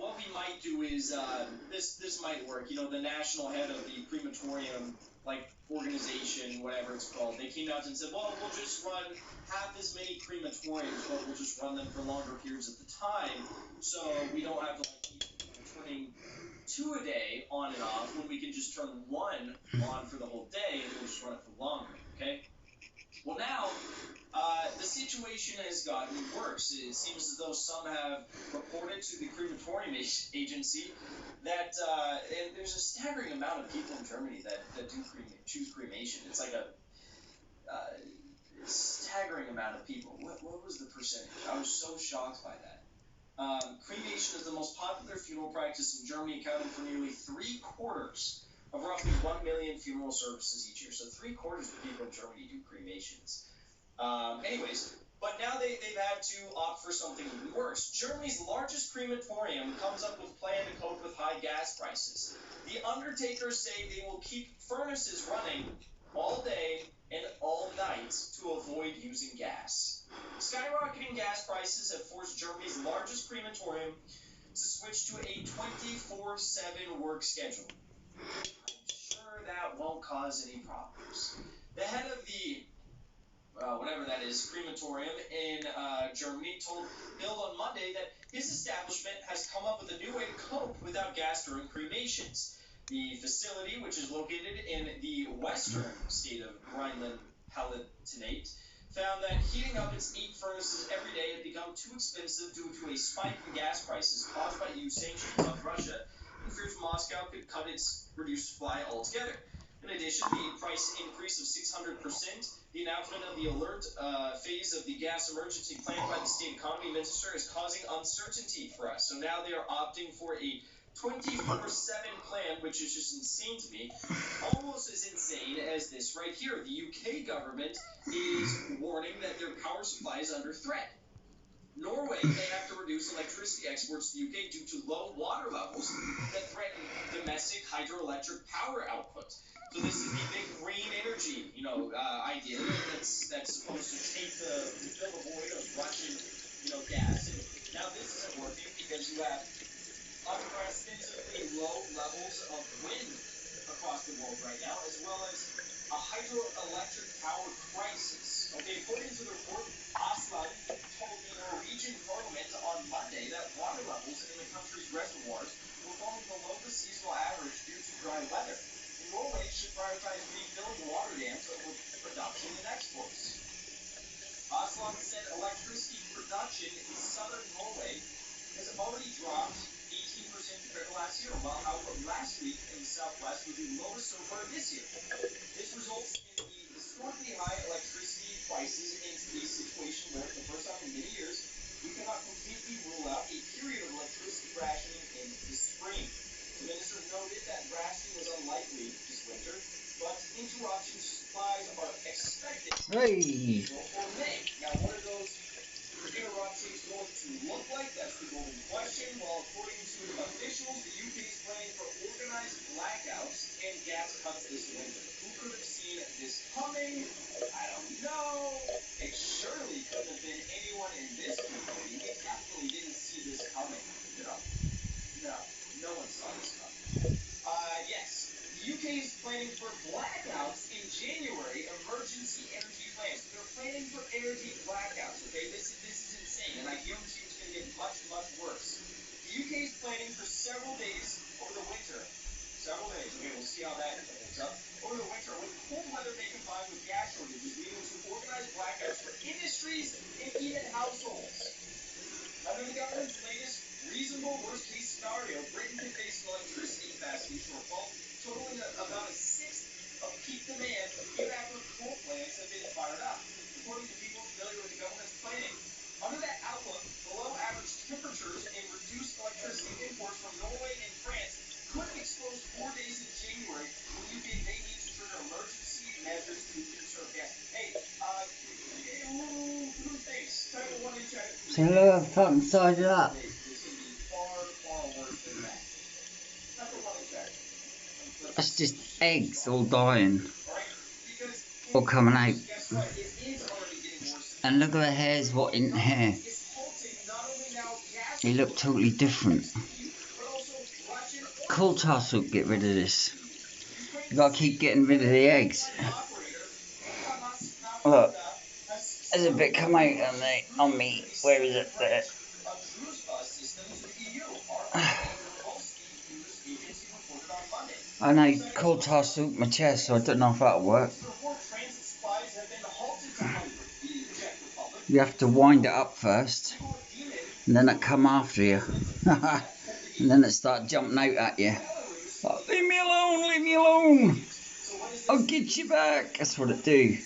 what we might do is this might work. You know, the national head of the crematorium organization, whatever it's called, they came out and said, well, we'll just run half as many crematoriums, but we'll just run them for longer periods at the time, so we don't have to keep turning 2 a day on and off when we can just turn 1 on for the whole day and we'll just run it for longer. Okay. Well, now the situation has gotten worse. It seems as though some have reported to the crematorium agency that and there's a staggering amount of people in Germany that choose cremation. It's like a staggering amount of people. What was the percentage? I was so shocked by that. Cremation is the most popular funeral practice in Germany, accounting for nearly 3/4 of roughly 1 million funeral services each year. So 3/4 of people in Germany do cremations. Anyways, but now they've had to opt for something even worse. Germany's largest crematorium comes up with a plan to cope with high gas prices. The undertakers say they will keep furnaces running all day and all night to avoid using gas. Skyrocketing gas prices have forced Germany's largest crematorium to switch to a 24/7 work schedule. I'm sure that won't cause any problems. The head of the whatever that is, crematorium in Germany, told Bild on Monday that his establishment has come up with a new way to cope without gas during cremations. The facility, which is located in the western state of Rhineland-Palatinate, found that heating up its 8 furnaces every day had become too expensive due to a spike in gas prices caused by EU sanctions on Russia, and fears Moscow could cut its reduced supply altogether. In addition, the price increase of 600%, the announcement of the alert phase of the gas emergency plan by the state economy minister is causing uncertainty for us. So now they are opting for a 24/7 plan, which is just insane to me. Almost as insane as this right here. The UK government is warning that their power supply is under threat. Norway may have to reduce electricity exports to the UK due to low water levels that threaten domestic hydroelectric power output. So this is the big green energy, idea that's supposed to fill the void of Russian, gas. And now this isn't working because you have unprecedentedly low levels of wind across the world right now, as well as a hydroelectric power crisis. Okay, according to the report, Aslan told the Norwegian parliament on Monday that water levels in the country's reservoirs were falling below the seasonal average due to dry weather. Norway should prioritize refilling water dams over production and exports. Aslan said electricity production in southern Norway has already dropped 18% compared to last year, while output last week in the southwest was the lowest so far this year. This results in the historically high electricity prices into a situation where, for the first time in many years, we cannot completely rule out a period of electricity rationing in the spring. The minister noted that rationing was unlikely this winter, but interruptions to supplies are expected in April or May. Now, what are those interruptions going to look like? That's the golden question. Well, according to officials, the UK is planning for organized blackouts and gas cuts this winter. Who could have seen this coming? I don't know. It surely couldn't have been anyone in this community. They definitely didn't see this coming. No one saw this coming. Yes, the UK is planning for blackouts in January. Emergency energy plans. They're planning for energy blackouts. Okay, this is insane, and I guarantee it's going to get much worse. The UK is planning for several days over the winter. Several days. Okay, we'll see how that holds up. Over the winter, with cold weather may combine with gas shortages, leading to organized blackouts for industries and even households. Under the government's latest reasonable worst-case scenario, Britain could face an electricity capacity shortfall totaling about a sixth of peak demand even after coal plants have been fired up. According to people familiar with the government's planning, under that outlook, below-average temperatures and reduced electricity imports from Norway and France could expose 4 days in January when the UK may need to trigger emergency measures to conserve gas. Hey, who thinks? Type 1 in chat. So look, fucking size it up. This can be far worse than that. Type 1 in chat. That's just eggs all dying. All coming out. And look at her hairs, what in hair. They look totally different. coal tar soap get rid of this. You gotta keep getting rid of the eggs. Look, there's a bit come out on me. Where is it? There. I know coal tar soap my chest, so I don't know if that'll work. You have to wind it up first, and then it come after you, and then it start jumping out at you. Oh, leave me alone, leave me alone. I'll get you back. That's what it do.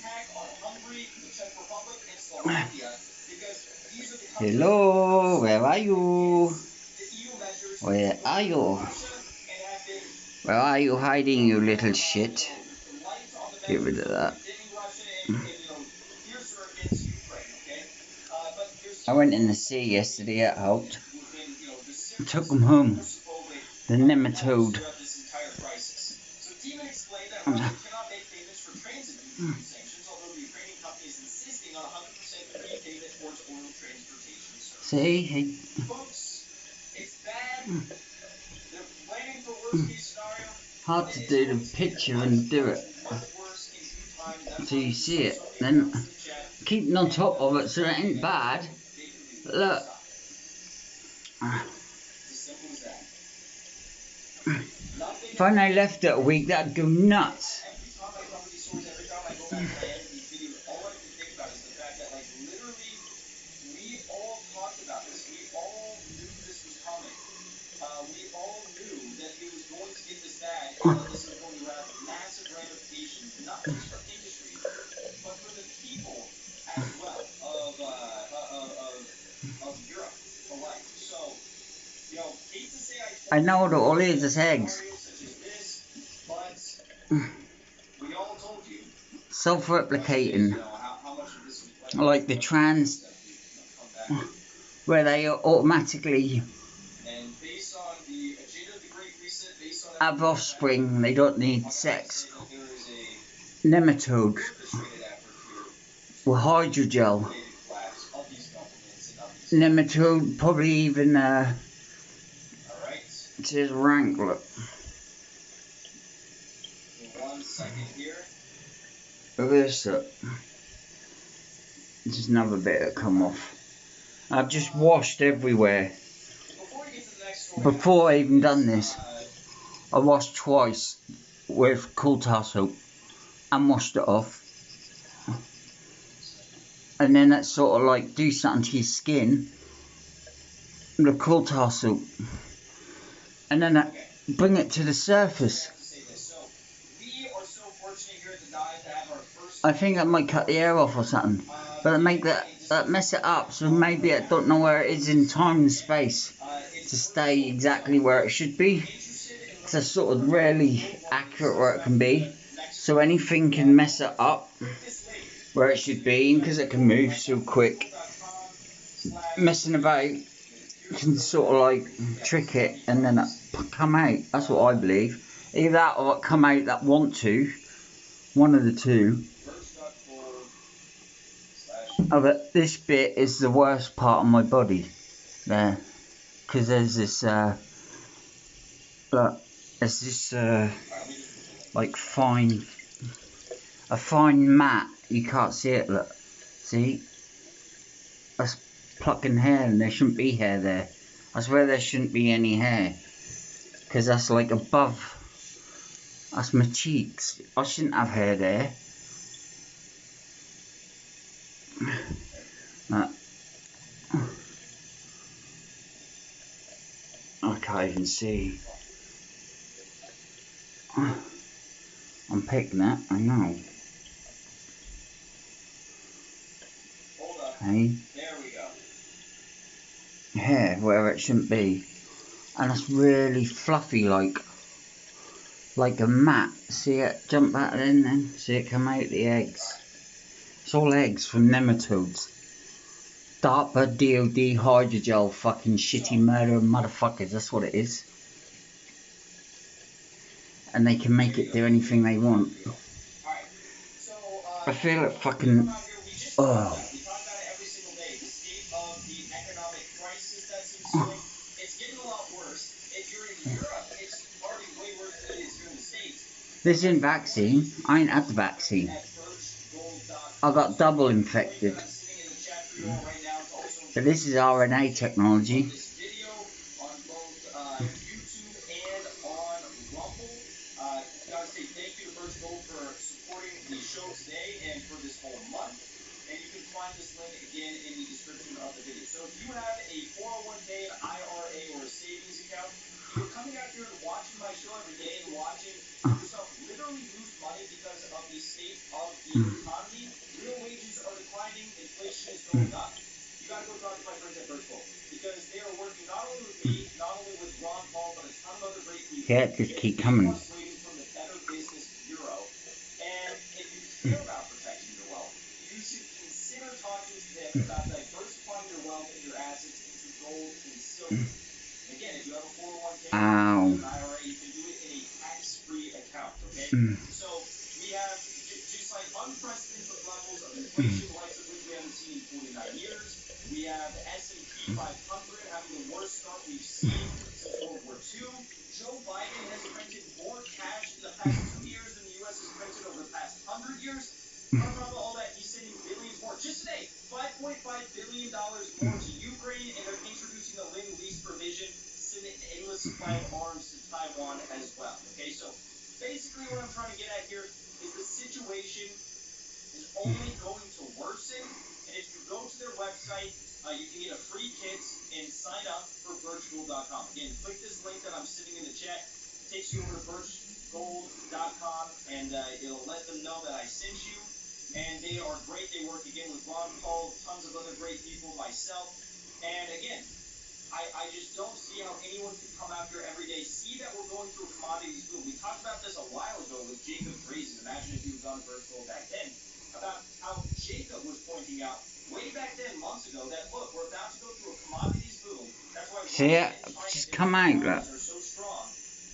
Hello, where are you? Where are you? Where are you hiding, you little shit? Get rid of that. I went in the sea yesterday, it helped. I took them home. The nematode. See? Hard to do the picture and do it. So you see it. Then keeping on top of it so it ain't bad. Look. If I only left it a week, that'd go nuts. I know what it all is, it's eggs. Self-replicating. Like the trans, where they automatically have offspring, they don't need sex. Nematode with hydrogel. Nematode probably even it's his rank, look. Look at this up. Just another bit that come off. I've just washed everywhere. Before I even done this, I washed twice with coal tar soap and washed it off. And then that sort of like do something to your skin. The coal tar soap. And then that bring it to the surface. I think that might cut the air off or something. But make that mess it up, so maybe I don't know where it is in time and space to stay exactly where it should be. Because that's sort of rarely accurate where it can be. So anything can mess it up where it should be, because it can move so quick. Messing about can sort of like trick it and then it come out. That's what I believe. Either that or it come out that want to. One of the two. Oh, but this bit is the worst part of my body. There. Because there's this, look, there's this, like a fine mat. You can't see it, look. See? That's plucking hair and there shouldn't be hair there. I swear there shouldn't be any hair. Because that's like above. That's my cheeks. I shouldn't have hair there. I can't even see. I'm picking that, I know. Hey? There we go. Hair where it shouldn't be. And it's really fluffy like a mat. See it jump back in then? See it come out the eggs. It's all eggs from nematodes. DARPA, DOD, hydrogel, fucking shitty murder motherfuckers, that's what it is. And they can make it do anything they want. I feel it fucking... Oh. This isn't vaccine. I ain't had the vaccine. I got double infected. But this is RNA technology. Yeah, just keep coming. Ow. So we have just like unprecedented levels of inflation, likes of which we haven't seen in 49 years. We have the S&P 500 having the worst start we've seen since World War II. Joe Biden has printed more cash in the past 2 years than the U.S. has printed over the past 100 years. On top of all that, he's sending billions more. Just today, $5.5 billion more to Ukraine, and they're introducing a Lend-Lease provision, sending an endless supply of arms to Taiwan as well. Okay, so basically what I'm trying to get at here is the situation is only going to worsen, and if you go to their website, you can get a free kit and sign up for birchgold.com. Again, click this link that I'm sitting in the chat. It takes you over to birchgold.com, and it'll let them know that I sent you. And they are great. They work, again, with Ron Paul, tons of other great people, myself. And again, I just don't see how anyone can come out here every day, see that we're going through a commodities boom. We talked about this a while ago with Jacob Reason. Imagine if you was on Birchgold back then, about how Jacob was pointing out way back then, months ago, that look, we're about to go through a commodities boom. That's why just come out, are so strong.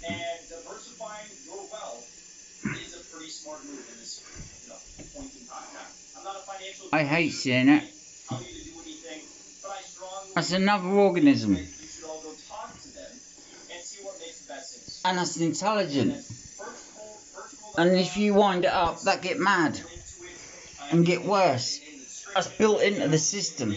And diversifying your wealth is a pretty smart move in this point in time. Now, I'm not a financial I hate seeing it. That's another organism. And that's intelligent. And if you wind it up, that get mad and get worse. That's built into the system.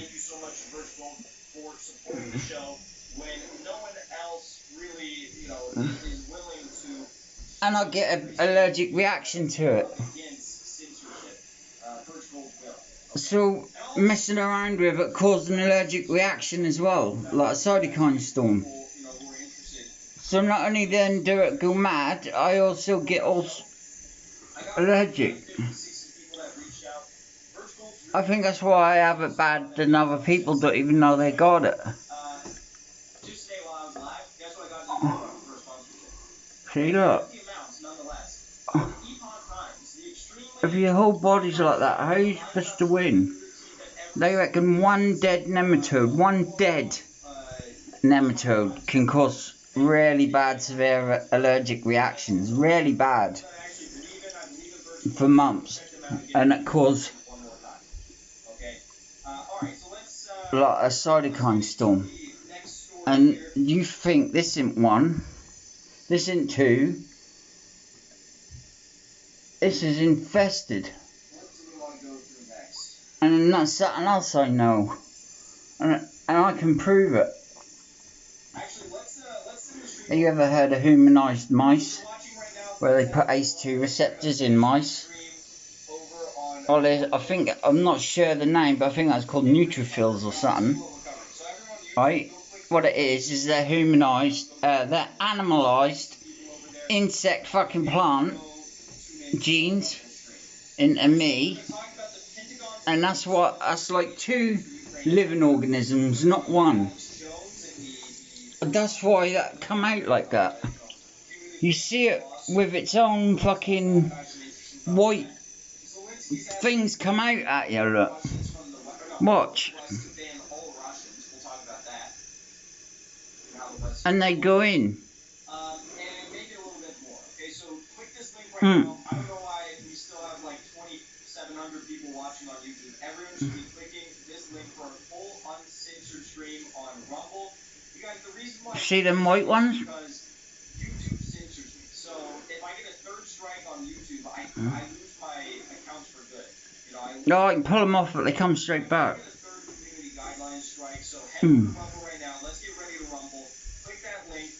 And I get an allergic reaction to it. So messing around with it caused an allergic reaction as well, like a cytokine storm. So not only then do it go mad, I also get allergic. I think that's why I have it bad than other people don't even know they got it. See, look. If your whole body's like that, how are you supposed to win? They reckon one dead nematode can cause really bad severe allergic reactions, really bad, for months, and it causes like a cytokine storm. And you think this isn't one, this isn't two, this is infested. And that's something else I know. And I can prove it. Have you ever heard of humanized mice? Where they put ACE2 receptors in mice? I think, I'm not sure the name, but I think that's called neutrophils or something. Right? What it is they're humanized, they're animalized insect fucking plant genes into me, and that's like two living organisms, not one. That's why that come out like that. You see it with its own fucking white things come out at you, look. Watch. And they go in. I don't know why we still have like 2,700 people watching on YouTube. Everyone should be clicking this link for a full uncensored stream on Rumble. You guys, the reason why see them white ones? Because YouTube censors me. So if I get a third strike on YouTube, I lose my accounts for good. You know, No, I can pull them off, but they come straight back. Third community guidelines strike, so head over to Rumble right now. Let's get ready to rumble. Click that link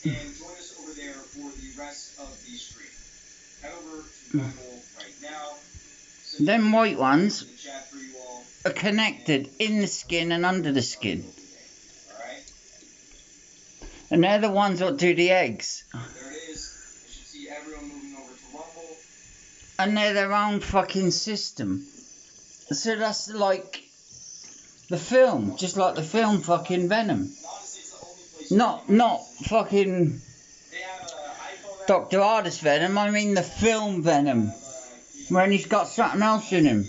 and join us over there for the rest of the stream. Head over to Rumble right now. Them white ones are connected in the skin and under the skin. Alright? And they're the ones that do the eggs. There it is. You should see everyone moving over to Rumble. And they're their own fucking system. So that's like the film, just like the film fucking Venom. Not fucking Dr. Hardest Venom, I mean the film Venom. When he's got something else in him.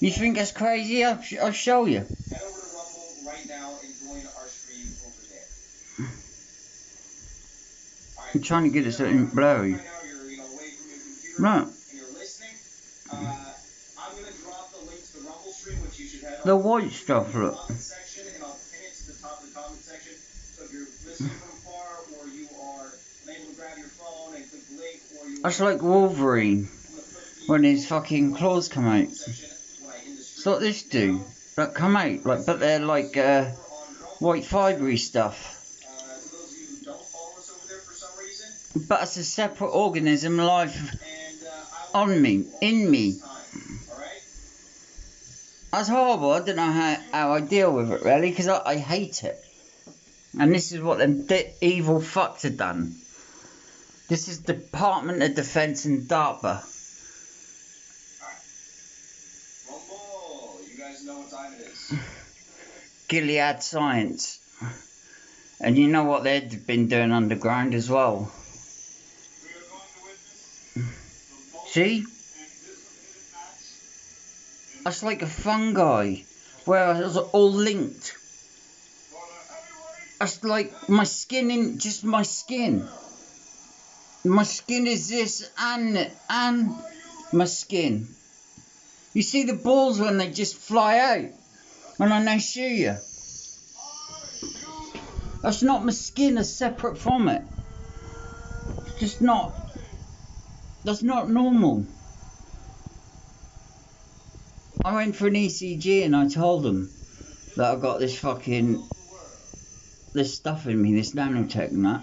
You think that's crazy? I'll show you. Head over to Rumble right now and join our stream over there. I'm trying to get it something blurry. Right. The white stuff, look. That's like Wolverine when his fucking claws come out. It's like this do. That come out, like, but they're like white fibery stuff. But it's a separate organism life on me, in me. That's horrible. I don't know how I deal with it really, because I hate it. And this is what them evil fucks have done. This is Department of Defense and DARPA. Rumble, you guys know what time it is. Gilead Science. And you know what they've been doing underground as well. See? That's like a fungi, where it's all linked. That's like my skin in just my skin. My skin is this and my skin. You see the balls when they just fly out when I now shoot you. That's not my skin, it's separate from it. It's just not. That's not normal. I went for an ECG and I told them that I got this stuff in me, this nanotech and that.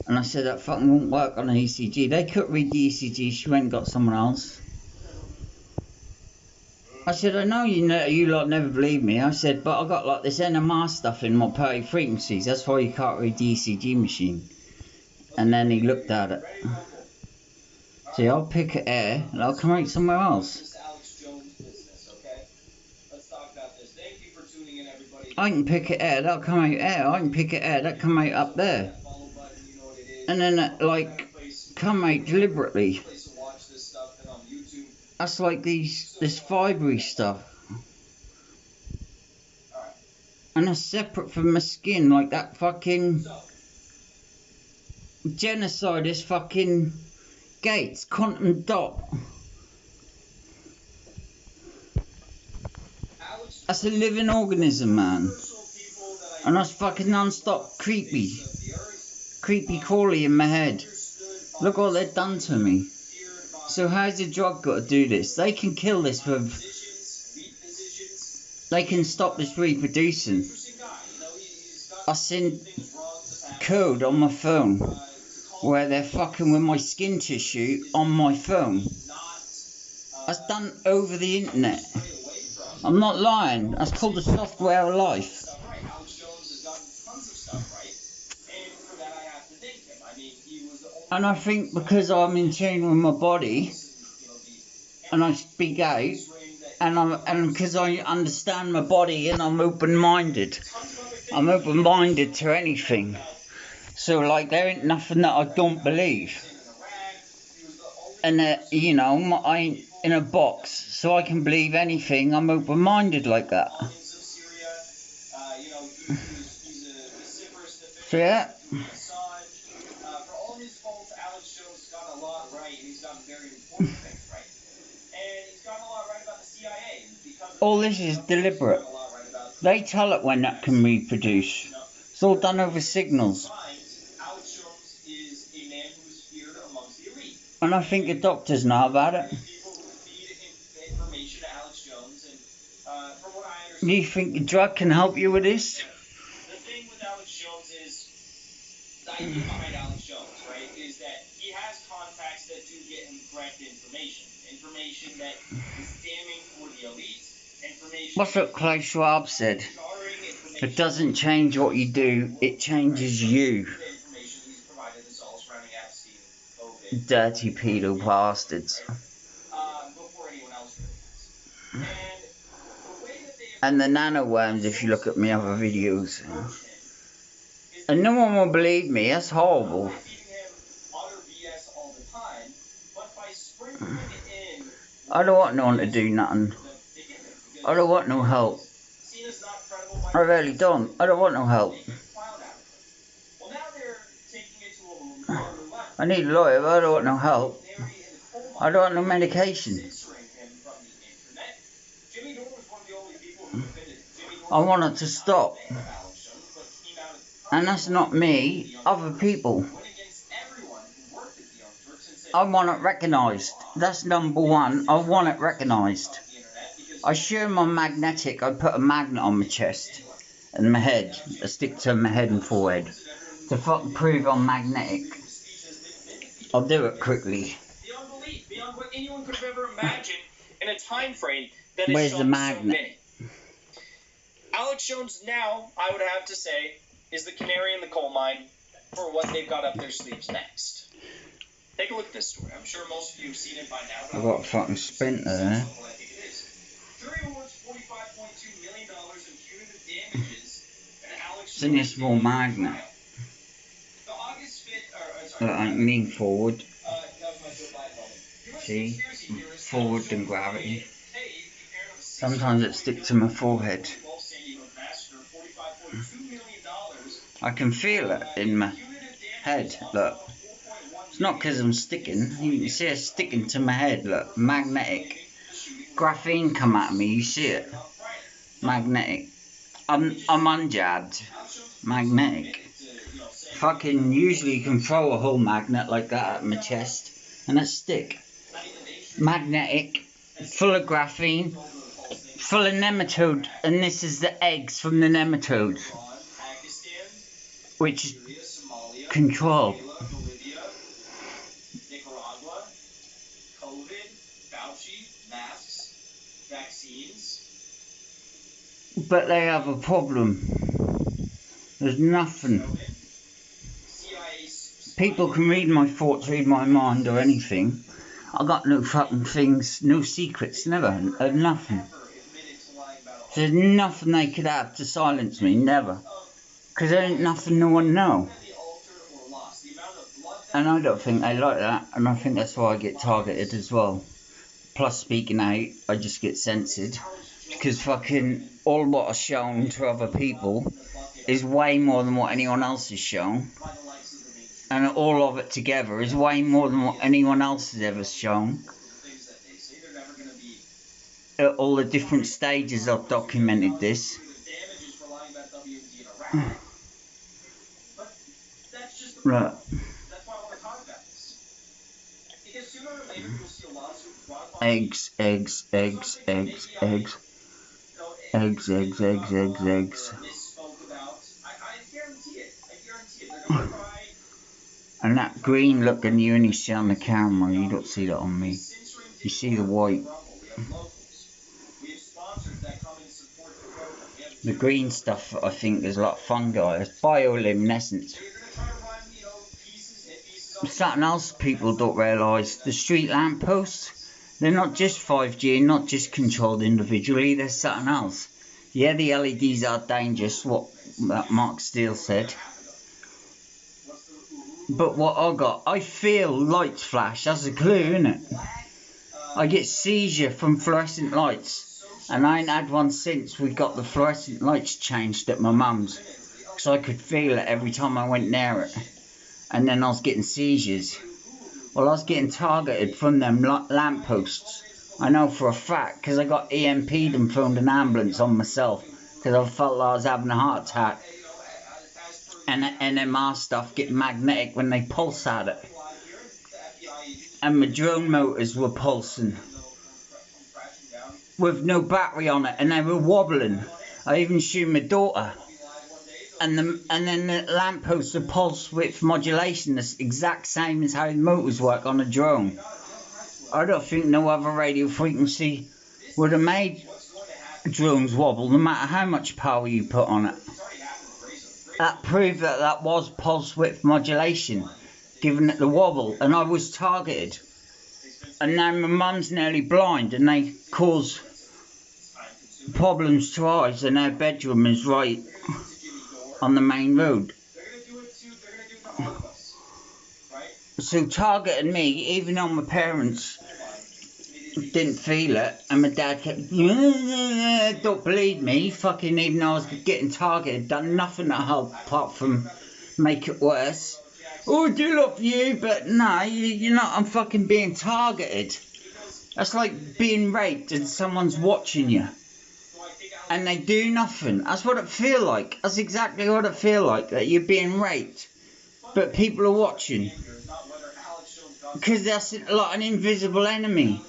And I said that fucking won't work on an ECG. They couldn't read the ECG, she went and got someone else. I said, I know you lot never believe me. I said, but I got like this NMR stuff in my peri frequencies. That's why you can't read the ECG machine. And then he looked at it. See, I'll pick an air and I'll come out somewhere else. I can pick it air, that'll come out air. I can pick it air, that'll come out up there. And then like come out deliberately. That's like this fibery stuff. And that's separate from my skin, like that fucking genocide is fucking Gates, quantum dot. That's a living organism, man. And that's fucking non-stop creepy crawly in my head. Look what they've done to me. So how's the drug got to do this? They can kill this with... They can stop this reproducing. I seen code on my phone where they're fucking with my skin tissue on my phone. That's done over the internet. I'm not lying. That's called the software of life. And I think because I'm in tune with my body, and I speak out, and because I understand my body, and I'm open-minded. I'm open-minded to anything. So like there ain't nothing that I don't believe. And you know, I ain't in a box, so I can believe anything. I'm open-minded like that. So yeah. All this is deliberate. They tell it when that can reproduce. It's all done over signals. And I think the doctors know about it. People who feed information to Alex Jones, and from what I understand, You think the drug can help you with this? the thing with Alex Jones is the idea behind Alex Jones, right? Is that he has contacts that do get him correct information that is damning for the elite, information. What's what Klaus Schwab said? It doesn't change what you do, it changes you. Dirty pedo bastards. And the nanoworms, if you look at my other videos. And no one will believe me, that's horrible. I don't want no one to do nothing. I don't want no help. I really don't. I don't want no help. I need a lawyer, but I don't want no help. I don't want no medication. I want it to stop. And that's not me, other people. I want it recognised. That's number one. I want it recognised. I show my magnetic. I put a magnet on my chest and my head. I stick to my head and forehead to fucking prove I'm magnetic. I'll do it quickly. Beyond belief, beyond what anyone could have ever imagined in a time frame that is Where's the magnet? Alex Jones now, I would have to say, is the canary in the coal mine for what they've got up their sleeves next. Take a look at this story. I'm sure most of you have seen it by now. I've got a fucking splinter there. Jury awards $45.2 million in punitive damages, and Alex It's in this small magnet. The August 5th, Look, I can lean forward. See? Forward and gravity. Sometimes it sticks to my forehead. I can feel it in my head, look. It's not because I'm sticking. You can see it sticking to my head, look. Magnetic. Graphene come at me, you see it? Magnetic. I'm unjabbed. Magnetic. Fucking usually you can throw a whole magnet like that at my chest and it stick. Magnetic. Full of graphene. Full of nematode. And this is the eggs from the nematodes. Which is control. But they have a problem. There's nothing. People can read my thoughts, read my mind or anything. I got no fucking things, no secrets, never, nothing. There's nothing they could have to silence me, never. Because there ain't nothing no one know. And I don't think they like that, and I think that's why I get targeted as well. Plus speaking out, I just get censored. Because fucking all what I've shown to other people is way more than what anyone else has shown. And all of it together is way more than what anyone else has ever shown. At all the different stages I've documented this. Right. Eggs, eggs, eggs, eggs, eggs. Eggs, eggs, eggs, eggs, eggs. And that green looking you only see on the camera, you don't see that on me. You see the white. The green stuff I think is like fungi, it's bioluminescence. Something else people don't realise, the street lamp posts, they're not just 5G, not just controlled individually, there's something else. Yeah, the LEDs are dangerous, what Mark Steele said. But what I feel lights flash, that's a clue, innit? I get seizure from fluorescent lights. And I ain't had one since we got the fluorescent lights changed at my mum's. Because I could feel it every time I went near it. And then I was getting seizures. Well, I was getting targeted from them lampposts. I know for a fact, because I got EMP'd and phoned an ambulance on myself. Because I felt like I was having a heart attack. And the NMR stuff get magnetic when they pulse at it. and my drone motors were pulsing with no battery on it, and they were wobbling. I even showed my daughter. And then the lampposts are pulse width modulation, the exact same as how the motors work on a drone. I don't think no other radio frequency would have made drones wobble, no matter how much power you put on it. That proved that that was pulse width modulation, giving it the wobble, and I was targeted. And now my mum's nearly blind, and they cause problems to ours, and our bedroom is right on the main road. So targeting me, even though my parents didn't feel it, and my dad kept, don't believe me, fucking even though I was getting targeted, done nothing to help apart from make it worse. Oh, I do love you, but no, you're not, I'm fucking being targeted. That's like being raped and someone's watching you. And they do nothing. That's what it feel like. That's exactly what it feel like, that you're being raped. But people are watching. Because that's like an invisible enemy.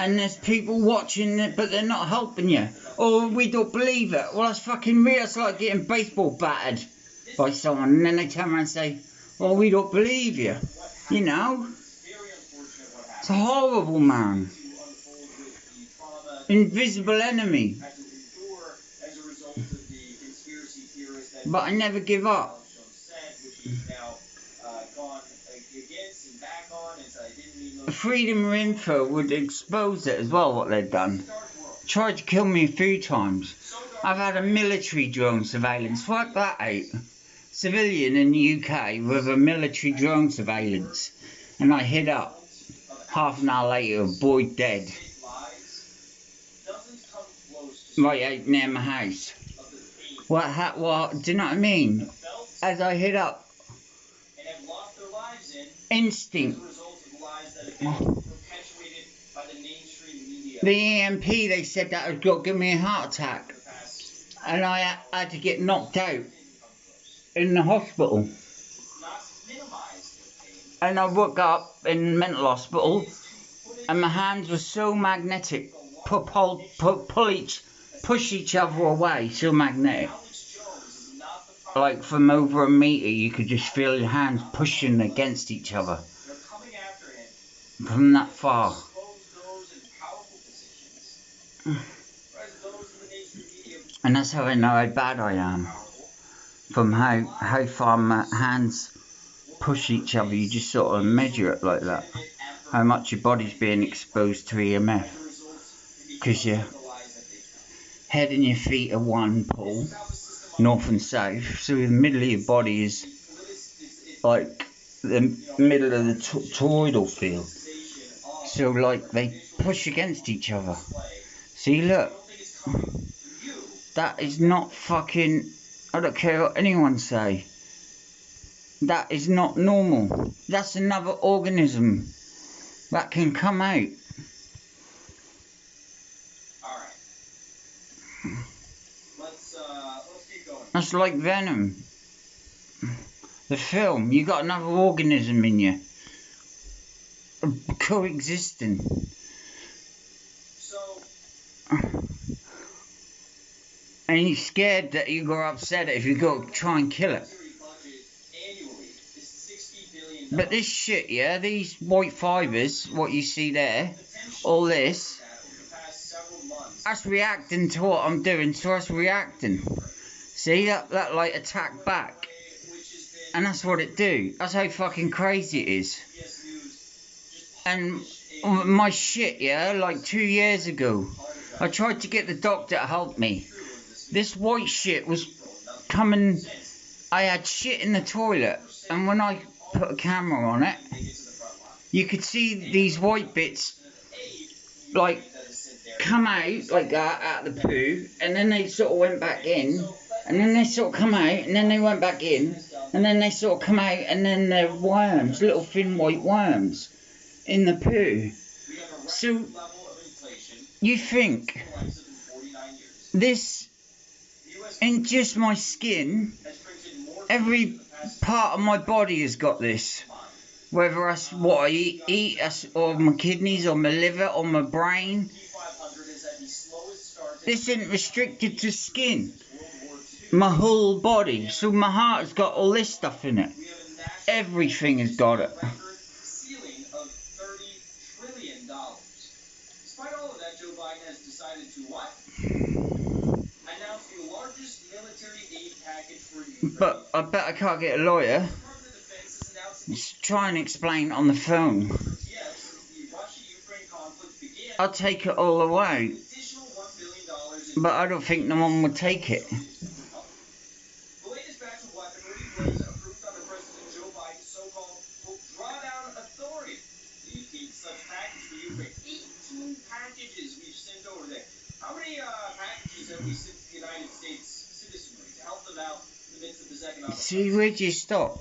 And there's people watching it, but they're not helping you. Oh, we don't believe it. Well, that's fucking real. It's like getting baseball battered by someone. And then they turn around and say, well, we don't believe you. You know? It's horrible, man. Invisible enemy. But I never give up. Freedom of Info would expose it as well, what they've done. Tried to kill me a few times. I've had a military drone surveillance. Work that out. Civilian in the UK with a military drone surveillance. And I hid up. Half an hour later, a boy dead. Right out near my house. What? Do you know what I mean? As I hit up, instinct. The EMP, they said that had got to give me a heart attack, and I had to get knocked out in the hospital. And I woke up in mental hospital, and my hands were so magnetic, push each other away, so magnetic. Like from over a meter, you could just feel your hands pushing against each other. From that far. And that's how I know how bad I am. From how far my hands push each other, you just sort of measure it like that. How much your body's being exposed to EMF. Because your head and your feet are one pole, north and south. So the middle of your body is like the middle of the toroidal field. So like they push against each other. See, look. That is not fucking... I don't care what anyone say. That is not normal. That's another organism that can come out. Alright. Let's keep going. That's like Venom. The film. You got another organism in you. Coexisting. So... And you're scared that you're going to upset it if you go try and kill it. But this shit, yeah, these white fibres, what you see there, all this, that's reacting to what I'm doing, so that's reacting. See, that like attack back. And that's what it do. That's how fucking crazy it is. And my shit, yeah, like 2 years ago, I tried to get the doctor to help me. This white shit was coming, I had shit in the toilet, and when I put a camera on it, you could see these white bits, like, come out, like that, out of the poo, and then they sort of went back in, and then they sort of come out, and then they went back in, and then they sort of come out, and then they're worms, little thin white worms, in the poo. So, you think, this... in just my skin, every part of my body has got this. Whether that's what I eat or my kidneys or my liver or my brain. This isn't restricted to skin. My whole body. So my heart's got all this stuff in it. Everything has got it. Despite all of that, Joe Biden has decided to what? Announce the largest military aid package for Ukraine. But I bet I can't get a lawyer. Just try and explain on the phone. I'll take it all away. But I don't think no one would take it. The latest batch of weaponry was approved under President Joe Biden's so-called drawdown authority. Such package for Ukraine. 18 packages we've sent over there. How many packages have we sent to the United States citizenry to help them out in the midst of this economic crisis? See, where'd you stop?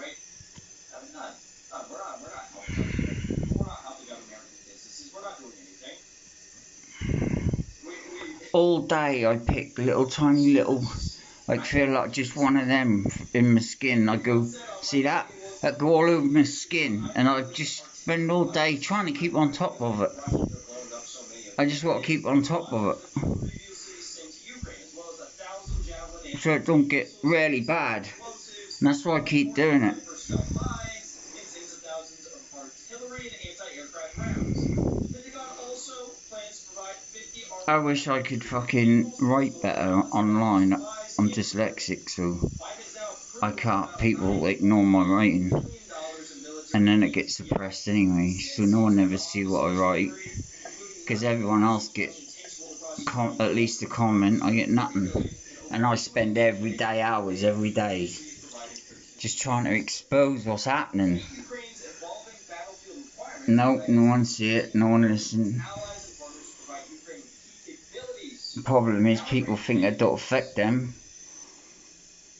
Right? We're not helping out American businesses. We're not doing anything. All day I pick little tiny little, I feel like just one of them in my skin. I go, see that? That go all over my skin, and I just spend all day trying to keep on top of it. I just want to keep on top of it, so it don't get really bad. And that's why I keep doing it. I wish I could fucking write better online. I'm dyslexic, so I can't. People ignore my writing, and then it gets suppressed anyway, so no one ever see what I write, because everyone else get at least a comment. I get nothing, and I spend hours every day just trying to expose what's happening. No one see it, no one listen. The problem is people think it don't affect them,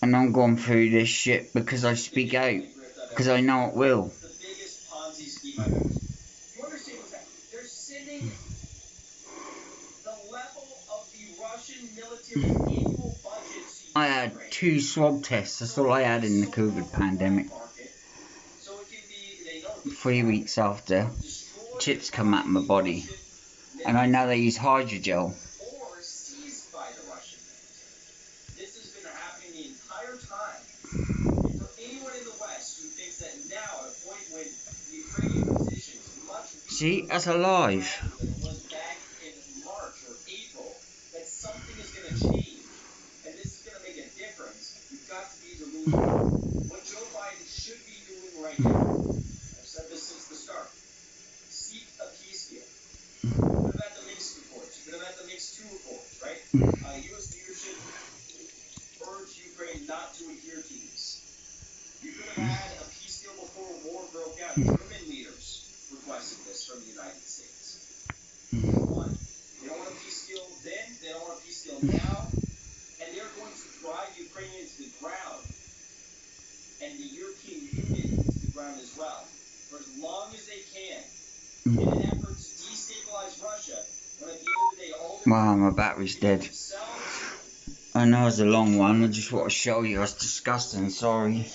and I'm going through this shit because I speak out, because I know it will. I had 2 swab tests, that's all I had in the COVID pandemic. 3 weeks after, chips come out of my body, and I know they use hydrogel. See, that's alive. What Joe Biden should be doing right now, I've said this since the start, seek a peace deal. You could have had the Minsk Accords, you could have had the Minsk II Accords, right? U.S. leadership urged Ukraine not to adhere to these. You could have had a peace deal before war broke out. German leaders requested this from the United States. They don't want a peace deal then, they don't want a peace deal now, and they're going to drive Ukrainians to the ground. And the European Union to the ground as well, for as long as they can, in an effort to destabilize Russia, when at the end of the day all wow, my battery's dead. I know it's a long one, I just want to show you, it's disgusting, sorry.